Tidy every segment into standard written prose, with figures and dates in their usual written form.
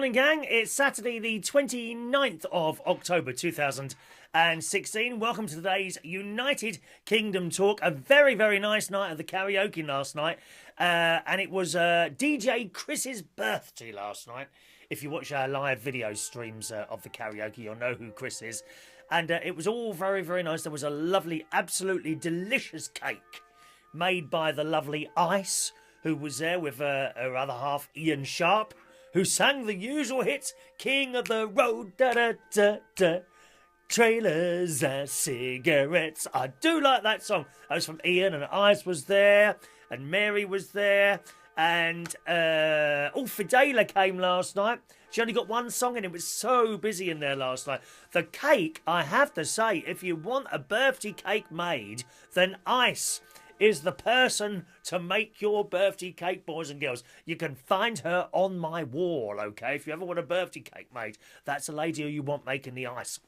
morning, gang. It's Saturday the 29th of October 2016. Welcome to today's United Kingdom talk. A very, very nice night of the karaoke last night. And it was DJ Chris's birthday last night. If you watch our live video streams of the karaoke, you'll know who Chris is. And it was all very, very nice. There was a lovely, absolutely delicious cake made by the lovely Ice, who was there with her other half, Ian Sharp, who sang the usual hits, King of the Road, da-da-da-da, trailers and cigarettes. I do like that song. That was from Ian, and Ice was there, and Mary was there, and Fidela came last night. She only got one song in. It was so busy in there last night. The cake, I have to say, if you want a birthday cake made, then Ice is the person to make your birthday cake, boys and girls. You can find her on my wall, okay? If you ever want a birthday cake made, that's a lady who you want making the ice.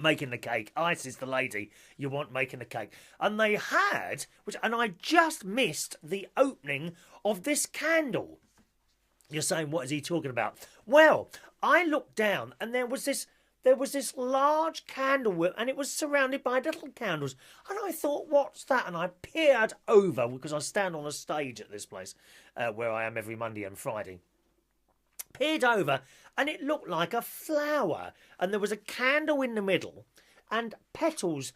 Making the cake. Ice is the lady you want making the cake. And they had, and I just missed the opening of this candle. You're saying, what is he talking about? Well, I looked down and there was this large candle whip, and it was surrounded by little candles. And I thought, what's that? And I peered over, because I stand on a stage at this place where I am every Monday and Friday. Peered over, and it looked like a flower. And there was a candle in the middle, and petals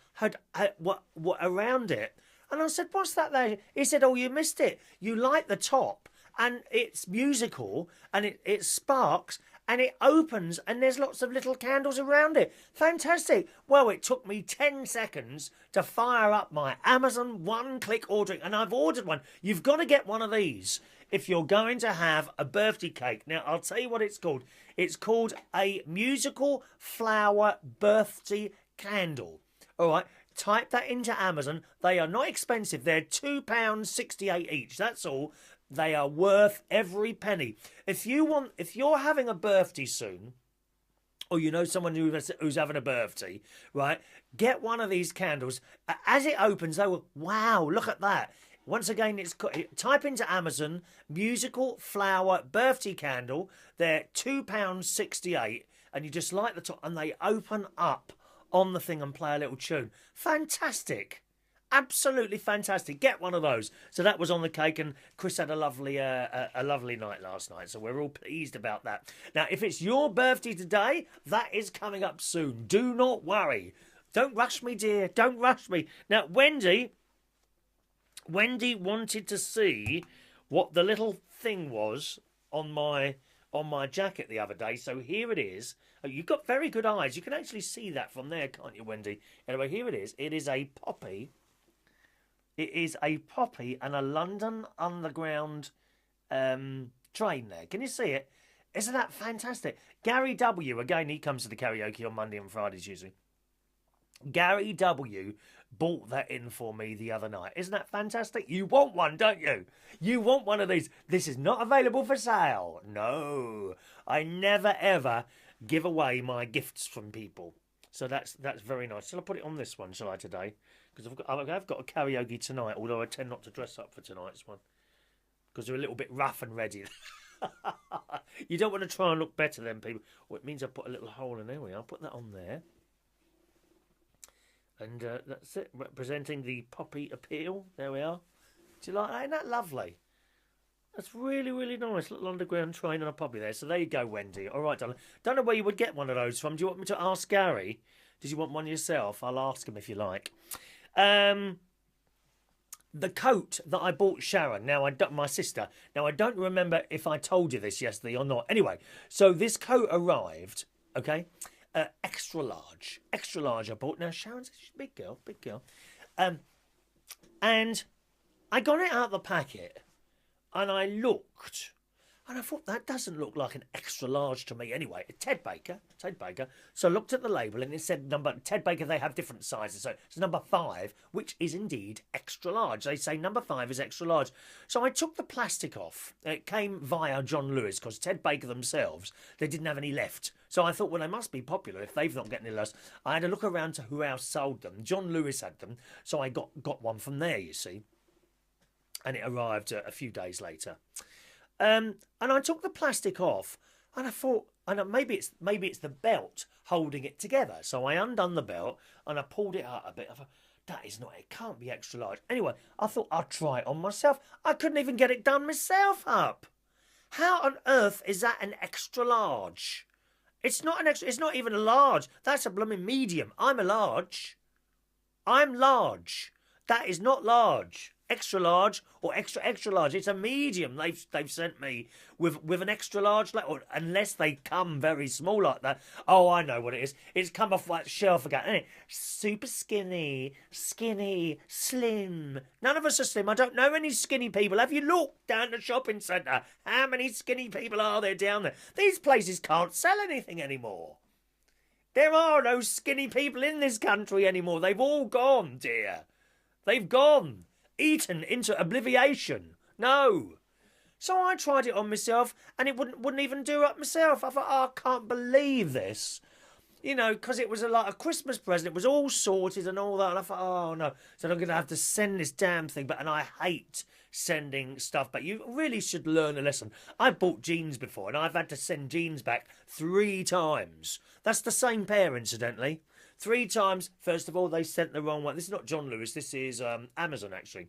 were around it. And I said, what's that there? He said, oh, you missed it. You light the top, and it's musical, and it sparks, and it opens, and there's lots of little candles around it. Fantastic. Well, it took me 10 seconds to fire up my Amazon one-click ordering, and I've ordered one. You've got to get one of these if you're going to have a birthday cake. Now, I'll tell you what it's called. It's called a musical flower birthday candle. All right. Type that into Amazon. They are not expensive. They're £2.68 each. That's all. They are worth every penny. If you're having a birthday soon, or you know someone who's having a birthday, right? Get one of these candles. As it opens, they will, wow, look at that. Once again, type into Amazon, musical flower birthday candle. They're £2.68, and you just light the top, and they open up on the thing and play a little tune. Fantastic. Absolutely fantastic. Get one of those. So that was on the cake, and Chris had a lovely night last night. So we're all pleased about that. Now, if it's your birthday today, that is coming up soon. Do not worry. Don't rush me, dear. Don't rush me. Now, Wendy wanted to see what the little thing was on my jacket the other day. So here it is. Oh, you've got very good eyes. You can actually see that from there, can't you, Wendy? Anyway, here it is. It is a poppy. It is a poppy and a London Underground train there. Can you see it? Isn't that fantastic? Gary W. Again, he comes to the karaoke on Monday and Fridays usually. Gary W. bought that in for me the other night. Isn't that fantastic? You want one, don't you? You want one of these. This is not available for sale. No. I never, ever give away my gifts from people. So that's very nice. Shall I put it on this one, shall I, today? Because I've got a karaoke tonight, although I tend not to dress up for tonight's one, because they're a little bit rough and ready. You don't want to try and look better than people. Well, it means I put a little hole in there. I'll put that on there. And that's it, representing the poppy appeal. There we are. Do you like that? Isn't that lovely? That's really, really nice. Little underground train and a poppy there. So there you go, Wendy. All right, darling. Don't know where you would get one of those from. Do you want me to ask Gary? Did you want one yourself? I'll ask him if you like. The coat that I bought Sharon, my sister. Now, I don't remember if I told you this yesterday or not. Anyway, so this coat arrived, okay? Extra large I bought. Now, Sharon's a big girl. And I got it out of the packet, and I looked, and I thought, that doesn't look like an extra large to me anyway. Ted Baker. So I looked at the label, and it said Ted Baker, they have different sizes. So it's number 5, which is indeed extra large. They say number 5 is extra large. So I took the plastic off. It came via John Lewis, because Ted Baker themselves, they didn't have any left. So I thought, well, they must be popular if they've not got any left. I had a look around to who else sold them. John Lewis had them, so I got one from there, you see. And it arrived a few days later. And I took the plastic off, And I thought, maybe it's the belt holding it together. So I undone the belt and I pulled it out a bit. I thought, that is not, it can't be extra large. Anyway, I thought I'd try it on myself. I couldn't even get it done myself up. How on earth is that an extra large? It's not an extra, it's not even a large. That's a blooming medium. I'm a large. I'm large. That is not large. Extra large or extra large. It's a medium they've sent me with an extra large, or unless they come very small like that. Oh, I know what it is. It's come off that shelf again, isn't it? Super skinny, slim. None of us are slim. I don't know any skinny people. Have you looked down the shopping centre? How many skinny people are there down there? These places can't sell anything anymore. There are no skinny people in this country anymore. They've all gone, dear. They've gone. Eaten into oblivion. No. So I tried it on myself and it wouldn't even do up myself. I thought, oh, I can't believe this. You know, because it was like a Christmas present. It was all sorted and all that. And I thought, oh, no. So I'm going to have to send this damn thing back. And I hate sending stuff back. You really should learn a lesson. I bought jeans before and I've had to send jeans back 3 times. That's the same pair, incidentally. 3 times. First of all, they sent the wrong one. This is not John Lewis. This is Amazon, actually,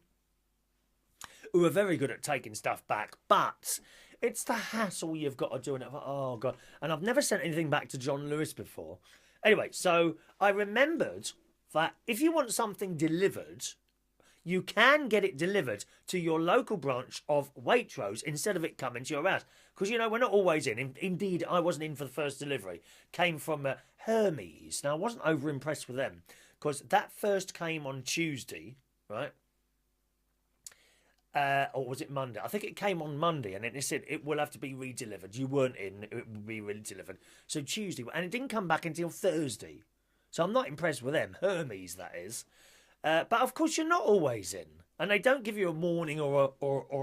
who are very good at taking stuff back. But it's the hassle you've got to do. And oh, God. And I've never sent anything back to John Lewis before. Anyway, so I remembered that if you want something delivered, you can get it delivered to your local branch of Waitrose instead of it coming to your house. Because, you know, we're not always in. Indeed, I wasn't in for the first delivery. Came from Hermes. Now, I wasn't over impressed with them because that first came on Tuesday, right? Or was it Monday? I think it came on Monday, and it said it will have to be re-delivered. You weren't in, it will be re-delivered. So Tuesday, and it didn't come back until Thursday. So I'm not impressed with them. Hermes, that is. But of course, you're not always in. And they don't give you a morning or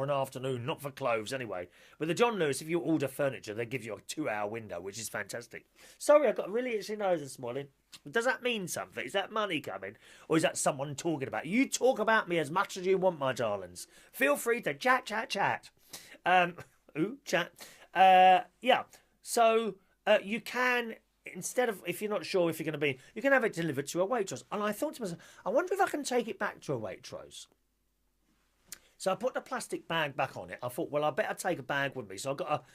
an afternoon, not for clothes anyway. With the John Lewis, if you order furniture, they give you a 2-hour window, which is fantastic. Sorry, I got a really itchy nose this morning. Does that mean something? Is that money coming? Or is that someone talking about you? You talk about me as much as you want, my darlings. Feel free to chat. Chat. Yeah. So you can, instead of, if you're not sure if you're going to be, you can have it delivered to a Waitrose. And I thought to myself, I wonder if I can take it back to a Waitrose. So I put the plastic bag back on it. I thought, well, I better take a bag with me. So I got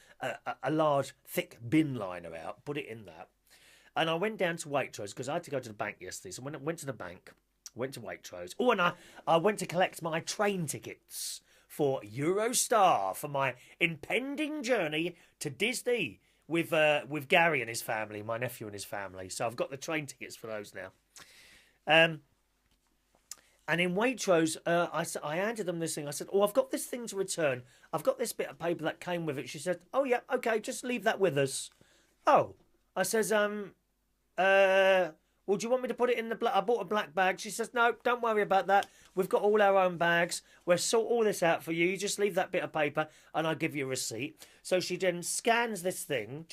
a large, thick bin liner out, put it in that. And I went down to Waitrose because I had to go to the bank yesterday. So when I went to the bank, went to Waitrose. Oh, and I went to collect my train tickets for Eurostar for my impending journey to Disney with Gary and his family, my nephew and his family. So I've got the train tickets for those now. And in Waitrose, I handed them this thing. I said, oh, I've got this thing to return. I've got this bit of paper that came with it. She said, oh, yeah, okay, just leave that with us. Oh, I says, well, do you want me to put it in the black? I bought a black bag. She says, no, don't worry about that. We've got all our own bags. We'll sort all this out for you. You just leave that bit of paper and I'll give you a receipt. So she then scans this thing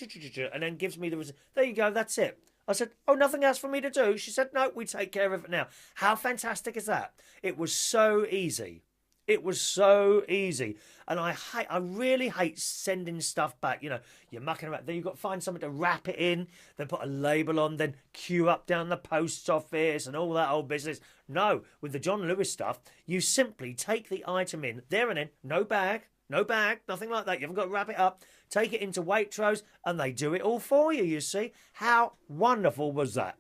and then gives me the receipt. There you go, that's it. I said, oh, nothing else for me to do? She said, no, we take care of it now. How fantastic is that? It was so easy. It was so easy. And I really hate sending stuff back. You know, you're mucking around. Then you've got to find something to wrap it in, then put a label on, then queue up down the post office and all that old business. No, with the John Lewis stuff, you simply take the item in, there and then, no bag, nothing like that. You haven't got to wrap it up. Take it into Waitrose and they do it all for you, you see. How wonderful was that?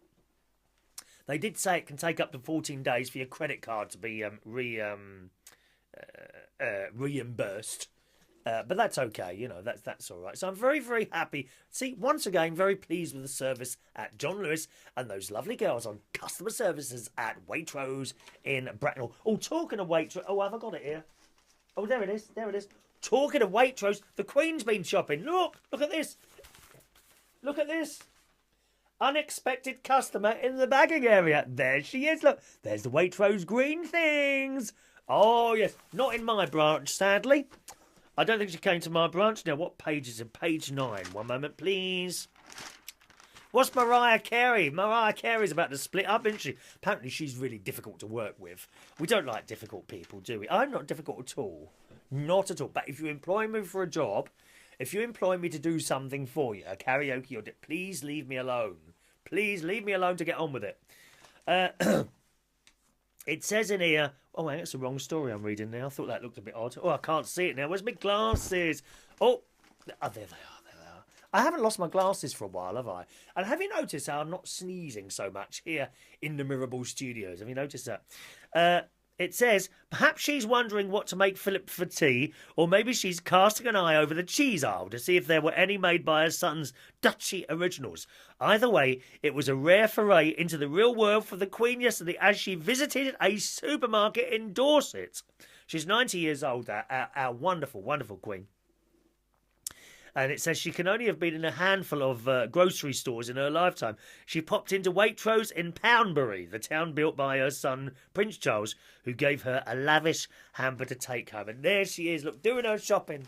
They did say it can take up to 14 days for your credit card to be reimbursed. But that's okay, you know, that's all right. So I'm very, very happy. See, once again, very pleased with the service at John Lewis and those lovely girls on customer services at Waitrose in Bracknell. Oh, talking of Waitrose. Oh, have I got it here? Oh, there it is. Talking of Waitrose, the Queen's been shopping. Look at this. Look at this. Unexpected customer in the bagging area. There she is. Look, there's the Waitrose green things. Oh, yes. Not in my branch, sadly. I don't think she came to my branch. Now, what page is it? Page 9. One moment, please. What's Mariah Carey? Mariah Carey's about to split up, isn't she? Apparently, she's really difficult to work with. We don't like difficult people, do we? I'm not difficult at all. Not at all. But if you employ me for a job, if you employ me to do something for you, a karaoke, or please leave me alone. Please leave me alone to get on with it. It says in here, oh, wait, that's the wrong story I'm reading now. I thought that looked a bit odd. Oh, I can't see it now. Where's my glasses? Oh, there they are. There they are. I haven't lost my glasses for a while, have I? And have you noticed how I'm not sneezing so much here in the Mirable Studios? Have you noticed that? It says, perhaps she's wondering what to make Philip for tea, or maybe she's casting an eye over the cheese aisle to see if there were any made by her son's Dutchy originals. Either way, it was a rare foray into the real world for the Queen yesterday as she visited a supermarket in Dorset. She's 90 years old, our wonderful, wonderful Queen. And it says she can only have been in a handful of grocery stores in her lifetime. She popped into Waitrose in Poundbury, the town built by her son, Prince Charles, who gave her a lavish hamper to take home. And there she is, look, doing her shopping.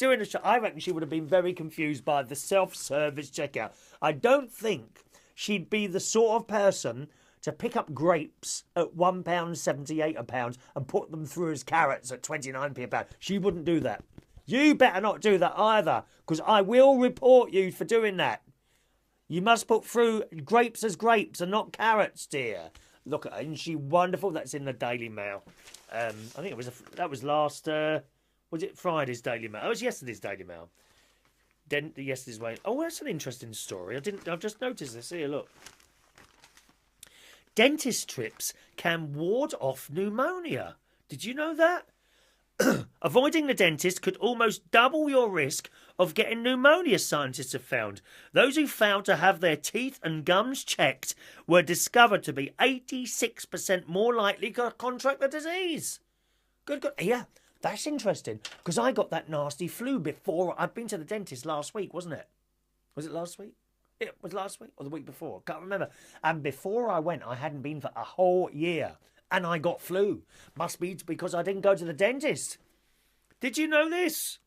I reckon she would have been very confused by the self-service checkout. I don't think she'd be the sort of person to pick up grapes at £1.78 a pound and put them through as carrots at 29p a pound. She wouldn't do that. You better not do that either, because I will report you for doing that. You must put through grapes as grapes and not carrots, dear. Look at her, isn't she wonderful? That's in the Daily Mail. I think that was last. Was it Friday's Daily Mail? Oh, it was yesterday's Daily Mail. Yesterday's way. Oh, that's an interesting story. I've just noticed this. Here, look. Dentist trips can ward off pneumonia. Did you know that? Avoiding the dentist could almost double your risk of getting pneumonia, scientists have found. Those who failed to have their teeth and gums checked were discovered to be 86% more likely to contract the disease. Good. Yeah, that's interesting, because I got that nasty flu before. I'd been to the dentist last week, wasn't it? Was it last week? It was last week or the week before. Can't remember. And before I went, I hadn't been for a whole year. And I got flu. Must be because I didn't go to the dentist. Did you know this?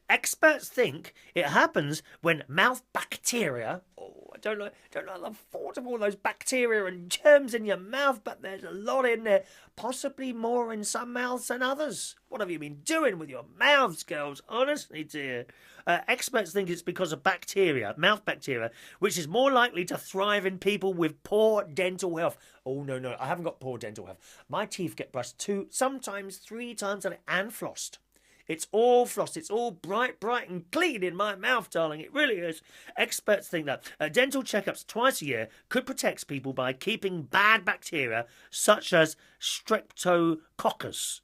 Experts think it happens when mouth bacteria... Oh, I don't like the thought of all those bacteria and germs in your mouth, but there's a lot in there. Possibly more in some mouths than others. What have you been doing with your mouths, girls? Honestly, dear. Experts think it's because of bacteria, mouth bacteria, which is more likely to thrive in people with poor dental health. Oh, no, I haven't got poor dental health. My teeth get brushed 2, sometimes 3 times a day and flossed. It's all flossed. It's all bright and clean in my mouth, darling. It really is. Experts think that dental checkups twice a year could protect people by keeping bad bacteria, such as streptococcus,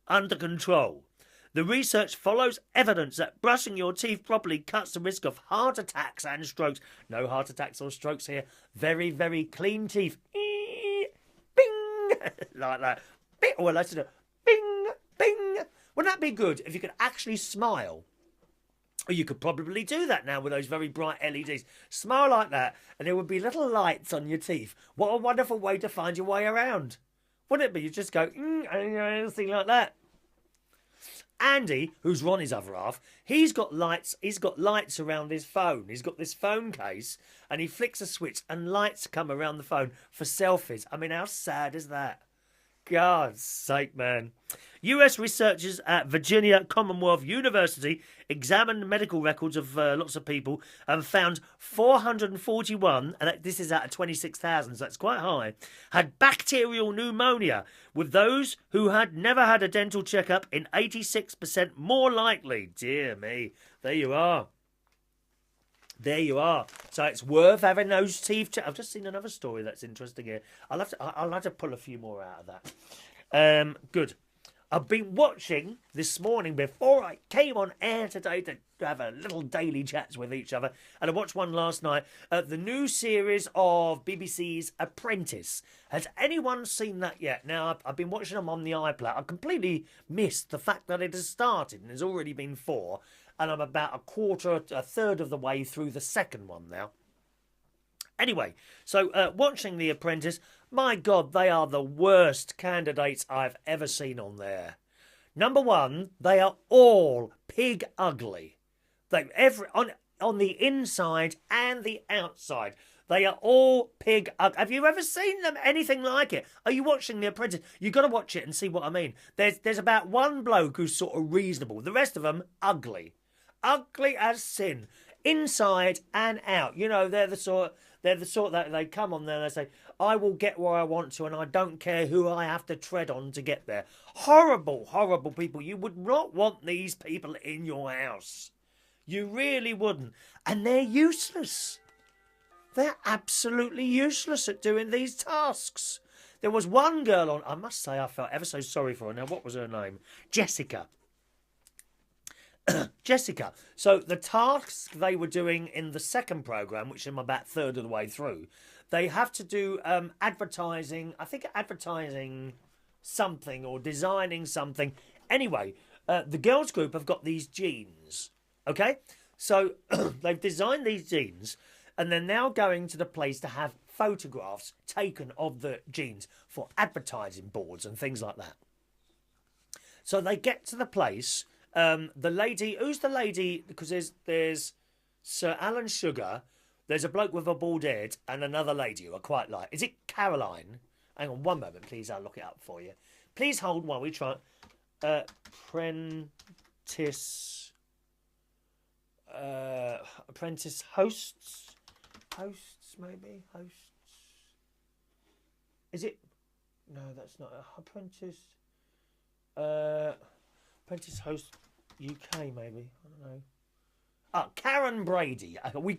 under control. The research follows evidence that brushing your teeth properly cuts the risk of heart attacks and strokes. No heart attacks or strokes here. Very, very clean teeth. Bing! Like that. Bing! Oh, let's do it. Bing! Bing! Wouldn't that be good if you could actually smile? Or you could probably do that now with those very bright LEDs. Smile like that, and there would be little lights on your teeth. What a wonderful way to find your way around. Wouldn't it be? You just go, anything like that. Andy, who's Ronnie's other half, he's got lights around his phone. He's got this phone case, and he flicks a switch, and lights come around the phone for selfies. I mean, how sad is that? God's sake, man. US researchers at Virginia Commonwealth University examined medical records of lots of people and found 441, and this is out of 26,000, so that's quite high, had bacterial pneumonia, with those who had never had a dental checkup in 86% more likely. Dear me. There you are. There you are. So it's worth having those teeth checked. I've just seen another story that's interesting here. I'll have to pull a few more out of that. Good. I've been watching this morning before I came on air today to have a little daily chats with each other, and I watched one last night, the new series of BBC's Apprentice. Has anyone seen that yet? Now, I've been watching them on the iPlayer. I completely missed the fact that it has started, and there's already been 4, and I'm about a third of the way through the second one now. Anyway, so watching The Apprentice, my God, they are the worst candidates I've ever seen on there. Number one, they are all pig ugly. On the inside and the outside, they are all pig ugly. Have you ever seen them anything like it? Are you watching The Apprentice? You've got to watch it and see what I mean. There's about one bloke who's sort of reasonable. The rest of them, ugly. ugly as sin, inside and out. You know, they're the sort that they come on there and they say, I will get where I want to and I don't care who I have to tread on to get there. Horrible, horrible people. You would not want these people in your house. You really wouldn't. And they're useless. They're absolutely useless at doing these tasks. There was one girl on, I must say I felt ever so sorry for her. Now, what was her name? Jessica. Jessica. So the tasks they were doing in the second programme, which I'm about a third of the way through, they have to do advertising, I think advertising something or designing something. Anyway, the girls group have got these jeans, okay? So they've designed these jeans and they're now going to the place to have photographs taken of the jeans for advertising boards and things like that. So they get to the place, the lady, who's the lady? Because there's Sir Alan Sugar, there's a bloke with a bald head and another lady who I quite like. Is it Caroline? Hang on one moment, please, I'll look it up for you. Please hold while we try. Apprentice hosts? Hosts, maybe? Hosts? Is it? No, that's not. Apprentice. Apprentice host UK, maybe. I don't know. Karen Brady. We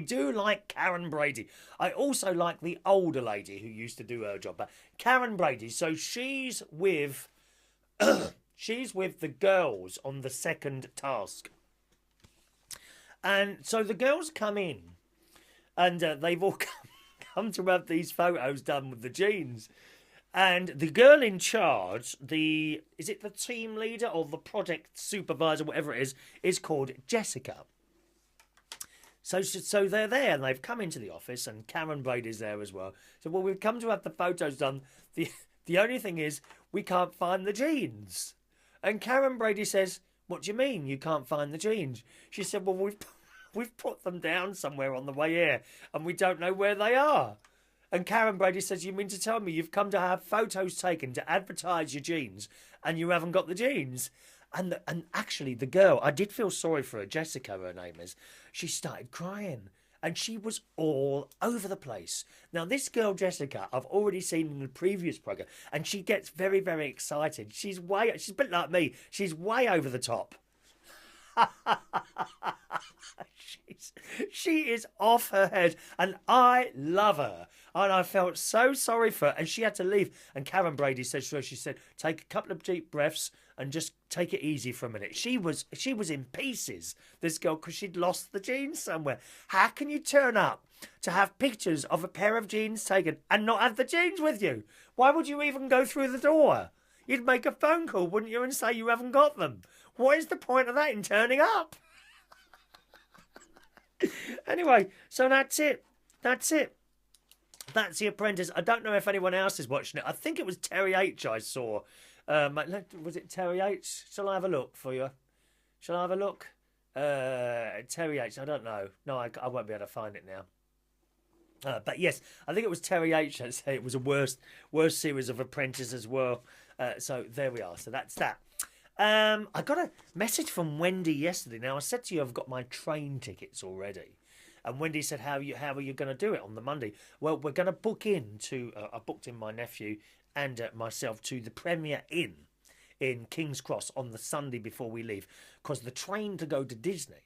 do like Karen Brady. I also like the older lady who used to do her job. But Karen Brady. So she's with she's with the girls on the second task. And so the girls come in and they've all come to have these photos done with the jeans. And the girl in charge, is it the team leader or the project supervisor, whatever it is called Jessica. So they're there and they've come into the office and Karen Brady's there as well. So, well, we've come to have the photos done. The only thing is we can't find the jeans. And Karen Brady says, what do you mean you can't find the jeans? She said, well, we've put them down somewhere on the way here and we don't know where they are. And Karen Brady says, you mean to tell me you've come to have photos taken to advertise your jeans and you haven't got the jeans? And actually the girl, I did feel sorry for her, Jessica her name is, she started crying and she was all over the place. Now this girl Jessica, I've already seen in the previous programme and she gets very, very excited. She's a bit like me, she's way over the top. She is off her head and I love her and I felt so sorry for her and she had to leave and Karen Brady said to her, she said, take a couple of deep breaths and just take it easy for a minute. She was in pieces, this girl, because she'd lost the jeans somewhere. How can you turn up to have pictures of a pair of jeans taken and not have the jeans with you? Why would you even go through the door? You'd make a phone call, wouldn't you, and say you haven't got them? What is the point of that in turning up? Anyway, so that's it. That's The Apprentice. I don't know if anyone else is watching it. I think it was Terry H I saw. Was it Terry H? Shall I have a look for you? Shall I have a look? Terry H. I don't know. No, I won't be able to find it now. But yes, I think it was Terry H. that said it was a worst series of Apprentice as well. So there we are. So that's that. I got a message from Wendy yesterday. Now I said to you I've got my train tickets already, and Wendy said how are you going to do it on the Monday? Well, we're going to book in to. I booked in my nephew and myself to the Premier Inn in King's Cross on the Sunday before we leave, because the train to go to Disney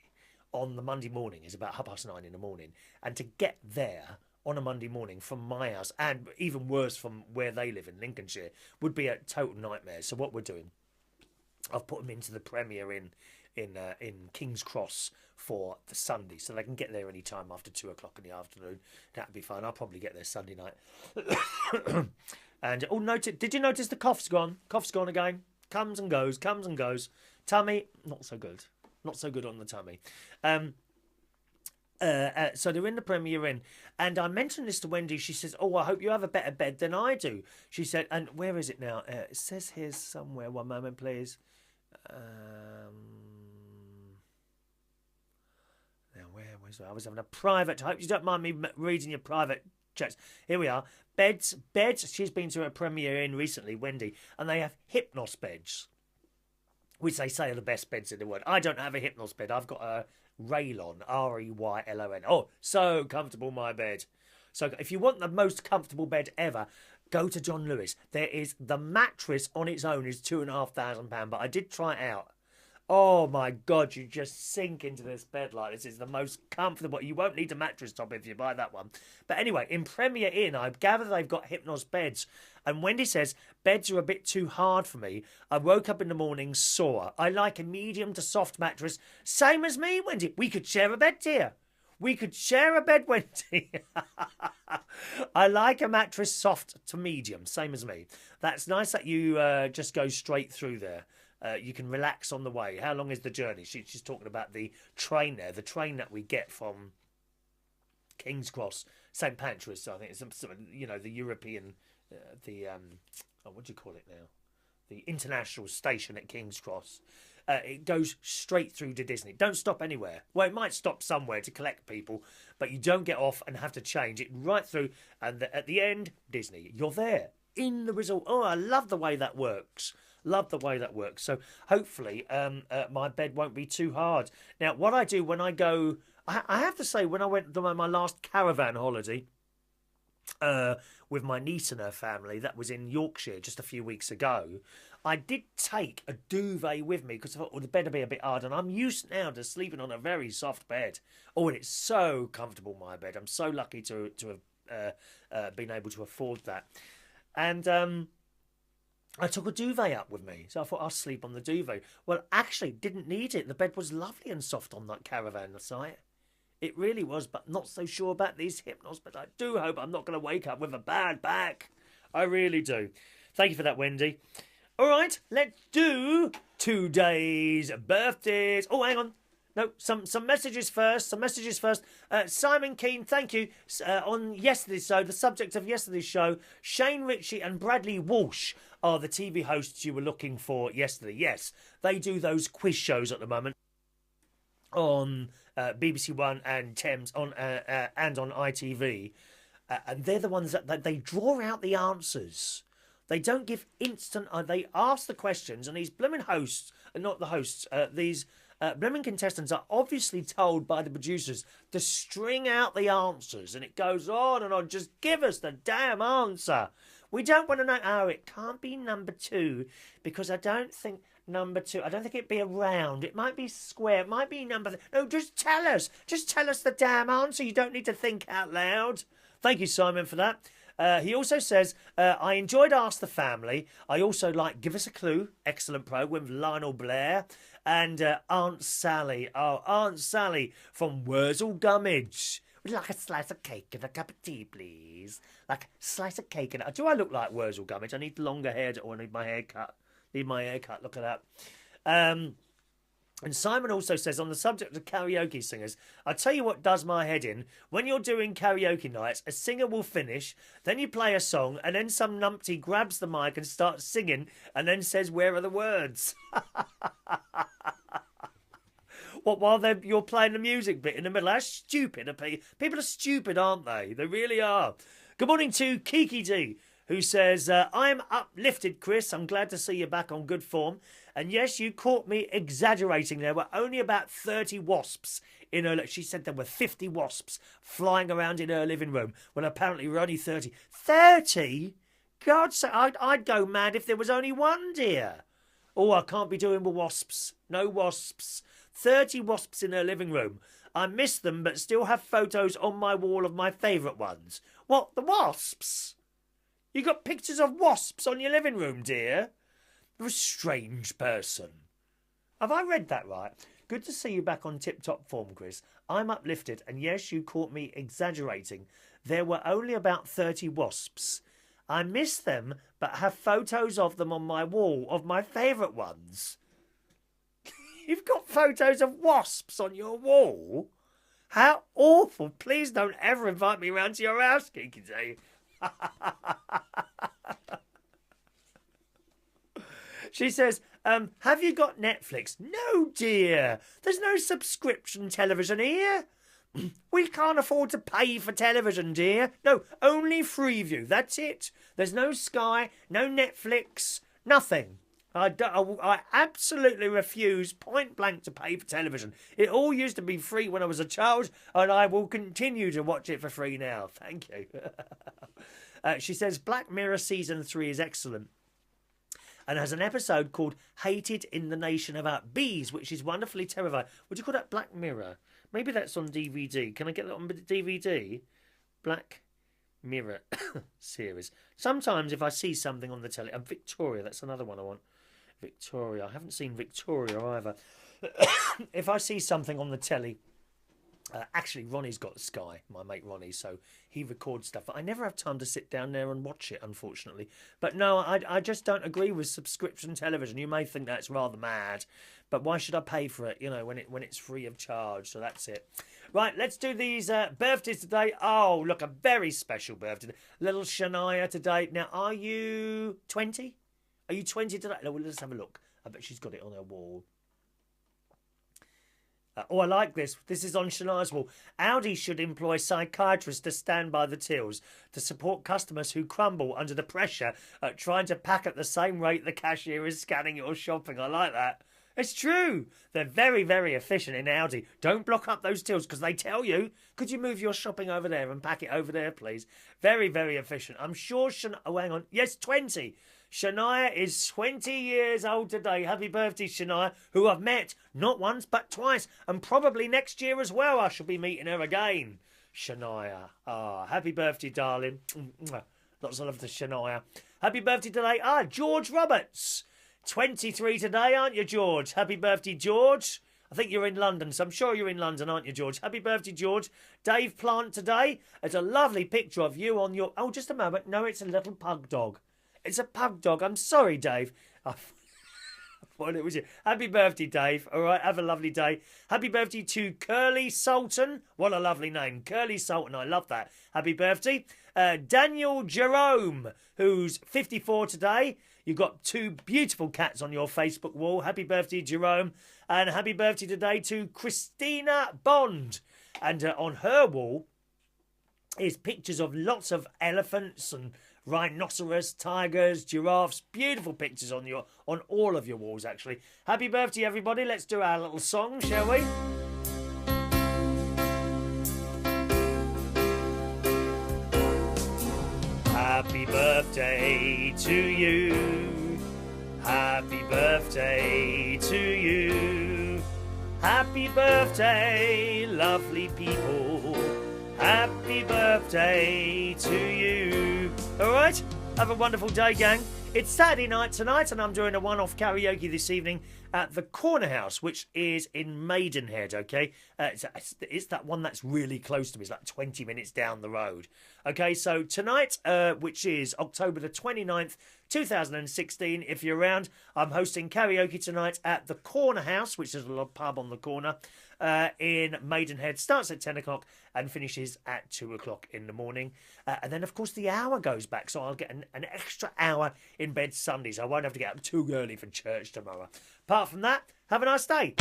on the Monday morning is about 9:30 in the morning, and to get there on a Monday morning from my house, and even worse from where they live in Lincolnshire, would be a total nightmare. So what we're doing, I've put them into the Premier Inn in King's Cross for the Sunday, so they can get there any time after 2 o'clock in the afternoon. That'd be fine. I'll probably get there Sunday night. And did you notice the cough's gone? Cough's gone again. Comes and goes. Tummy, not so good. Not so good on the tummy. So they're in the Premier Inn, and I mentioned this to Wendy. She says, "Oh, I hope you have a better bed than I do." She said, "And where is it now? It says here somewhere. One moment, please. Now, where was I? I was having a private. I hope you don't mind me reading your private chats. Here we are. Beds. She's been to a Premier Inn recently, Wendy, and they have Hypnos beds. which they say are the best beds in the world. I don't have a Hypnos bed. I've got a Raylon, Reylon. Oh, so comfortable, my bed. So if you want the most comfortable bed ever, go to John Lewis. There is the mattress on its own is £2,500, but I did try it out. Oh my God, you just sink into this bed like this. It's the most comfortable. You won't need a mattress top if you buy that one. But anyway, in Premier Inn, I gather they've got Hypnos beds. And Wendy says, beds are a bit too hard for me. I woke up in the morning sore. I like a medium to soft mattress. Same as me, Wendy. We could share a bed, dear. We could share a bed, Wendy. I like a mattress soft to medium. Same as me. That's nice that you just go straight through there. You can relax on the way. How long is the journey? She's talking about the train there. The train that we get from King's Cross, St Pancras. I think it's the European, what do you call it now? The international station at King's Cross. It goes straight through to Disney. Don't stop anywhere. Well, it might stop somewhere to collect people, but you don't get off and have to change it right through. And at the end, Disney. You're there in the resort. Oh, I love the way that works. Love the way that works. So hopefully my bed won't be too hard. Now, what I do when I go... I have to say, when I went to my last caravan holiday with my niece and her family, that was in Yorkshire just a few weeks ago, I did take a duvet with me because I thought, well, the bed would be a bit hard. And I'm used now to sleeping on a very soft bed. Oh, and it's so comfortable, my bed. I'm so lucky to have been able to afford that. And... I took a duvet up with me, so I thought I'll sleep on the duvet. Well, actually, didn't need it. The bed was lovely and soft on that caravan site. It really was, but not so sure about these Hypnos. But I do hope I'm not going to wake up with a bad back. I really do. Thank you for that, Wendy. All right, let's do today's birthdays. Oh, hang on. No, some messages first. Simon Keane, thank you. On yesterday's show, the subject of yesterday's show, Shane Ritchie and Bradley Walsh are the TV hosts you were looking for yesterday. Yes, they do those quiz shows at the moment on BBC One and Thames and on ITV, and they're the ones that they draw out the answers. They don't give instant. They ask the questions, and these blooming hosts, not the hosts, these. Blooming contestants are obviously told by the producers to string out the answers, and it goes on and on. Just give us the damn answer. We don't want to know, oh, it can't be number 2 because I don't think number 2, I don't think it'd be a round. It might be square. It might be number... No, just tell us. Just tell us the damn answer. You don't need to think out loud. Thank you, Simon, for that. He also says, I enjoyed Ask the Family. I also like Give Us a Clue. Excellent program with Lionel Blair. And Aunt Sally. Oh, Aunt Sally from Wurzel Gummidge. Would you like a slice of cake and a cup of tea, please? Like a slice of cake and... Do I look like Wurzel Gummidge? I need longer hair or I need my hair cut. Look at that. And Simon also says, on the subject of karaoke singers, I tell you what does my head in. When you're doing karaoke nights, a singer will finish, then you play a song, and then some numpty grabs the mic and starts singing, and then says, where are the words? What, while you're playing the music bit in the middle? That's stupid. People are stupid, aren't they? They really are. Good morning to Kiki Dee, who says, I'm uplifted, Chris. I'm glad to see you back on good form. And yes, you caught me exaggerating. There were only about 30 wasps in her... She said there were 50 wasps flying around in her living room. Well, apparently there were only 30. 30? God, I'd go mad if there was only one, dear. Oh, I can't be doing with wasps. No wasps. 30 wasps in her living room. I miss them, but still have photos on my wall of my favourite ones. What, the wasps? You got pictures of wasps on your living room, dear? You're a strange person. Have I read that right? Good to see you back on tip-top form, Chris. I'm uplifted, and yes, you caught me exaggerating. There were only about 30 wasps. I miss them, but have photos of them on my wall of my favourite ones. You've got photos of wasps on your wall? How awful. Please don't ever invite me round to your house, Kiki Dee. She says, have you got Netflix? No, dear. There's no subscription television here. We can't afford to pay for television, dear. No, only Freeview. That's it. There's no Sky, no Netflix, nothing. I absolutely refuse point blank to pay for television. It all used to be free when I was a child, and I will continue to watch it for free now. Thank you. She says Black Mirror Season 3 is excellent and has an episode called Hated in the Nation about bees, which is wonderfully terrifying. Would you call that Black Mirror? Maybe that's on DVD. Can I get that on DVD? Black Mirror series. Sometimes if I see something on the telly... Victoria, that's another one I want. Victoria. I haven't seen Victoria either. If I see something on the telly... actually, Ronnie's got Sky, my mate Ronnie, so he records stuff. But I never have time to sit down there and watch it, unfortunately. But no, I just don't agree with subscription television. You may think that's rather mad, but why should I pay for it, you know, when it's free of charge? So that's it. Right, let's do these birthdays today. Oh, look, a very special birthday. Little Shania today. Now, are you 20? Are you 20 today? No, well, let's have a look. I bet she's got it on her wall. Oh, I like this. This is on Shania's wall. Audi should employ psychiatrists to stand by the tills to support customers who crumble under the pressure at trying to pack at the same rate the cashier is scanning your shopping. I like that. It's true. They're very, very efficient in Audi. Don't block up those tills because they tell you, could you move your shopping over there and pack it over there, please? Very, very efficient. I'm sure oh, hang on. Yes, 20. Shania is 20 years old today. Happy birthday, Shania, who I've met not once but twice, and probably next year as well I shall be meeting her again. Shania. Happy birthday, darling. Lots of love to Shania. Happy birthday today. George Roberts. 23 today, aren't you, George? Happy birthday, George. I think you're in London, so I'm sure you're in London, aren't you, George? Happy birthday, George. Dave Plant today. It's a lovely picture of you on your... Oh, just a moment. No, it's a little pug dog. It's a pug dog. I'm sorry, Dave. I thought it was you. Happy birthday, Dave. All right, have a lovely day. Happy birthday to Curly Sultan. What a lovely name. Curly Sultan. I love that. Happy birthday. Daniel Jerome, who's 54 today. You've got two beautiful cats on your Facebook wall. Happy birthday, Jerome. And happy birthday today to Kirstina Bond. And on her wall is pictures of lots of elephants and rhinoceros, tigers, giraffes. Beautiful pictures on all of your walls, actually. Happy birthday, everybody. Let's do our little song, shall we? Happy birthday to you. Happy birthday to you. Happy birthday, lovely people. Happy birthday to you. All right, have a wonderful day, gang. It's Saturday night tonight, and I'm doing a one-off karaoke this evening at the Corner House, which is in Maidenhead, okay? It's that one that's really close to me. It's like 20 minutes down the road. Okay, so tonight, which is October the 29th, 2016, if you're around, I'm hosting karaoke tonight at the Corner House, which is a little pub on the corner, in Maidenhead. Starts at 10 o'clock and finishes at 2 o'clock in the morning. And then, of course, the hour goes back, so I'll get an extra hour in bed Sundays. I won't have to get up too early for church tomorrow. Apart from that, have a nice day.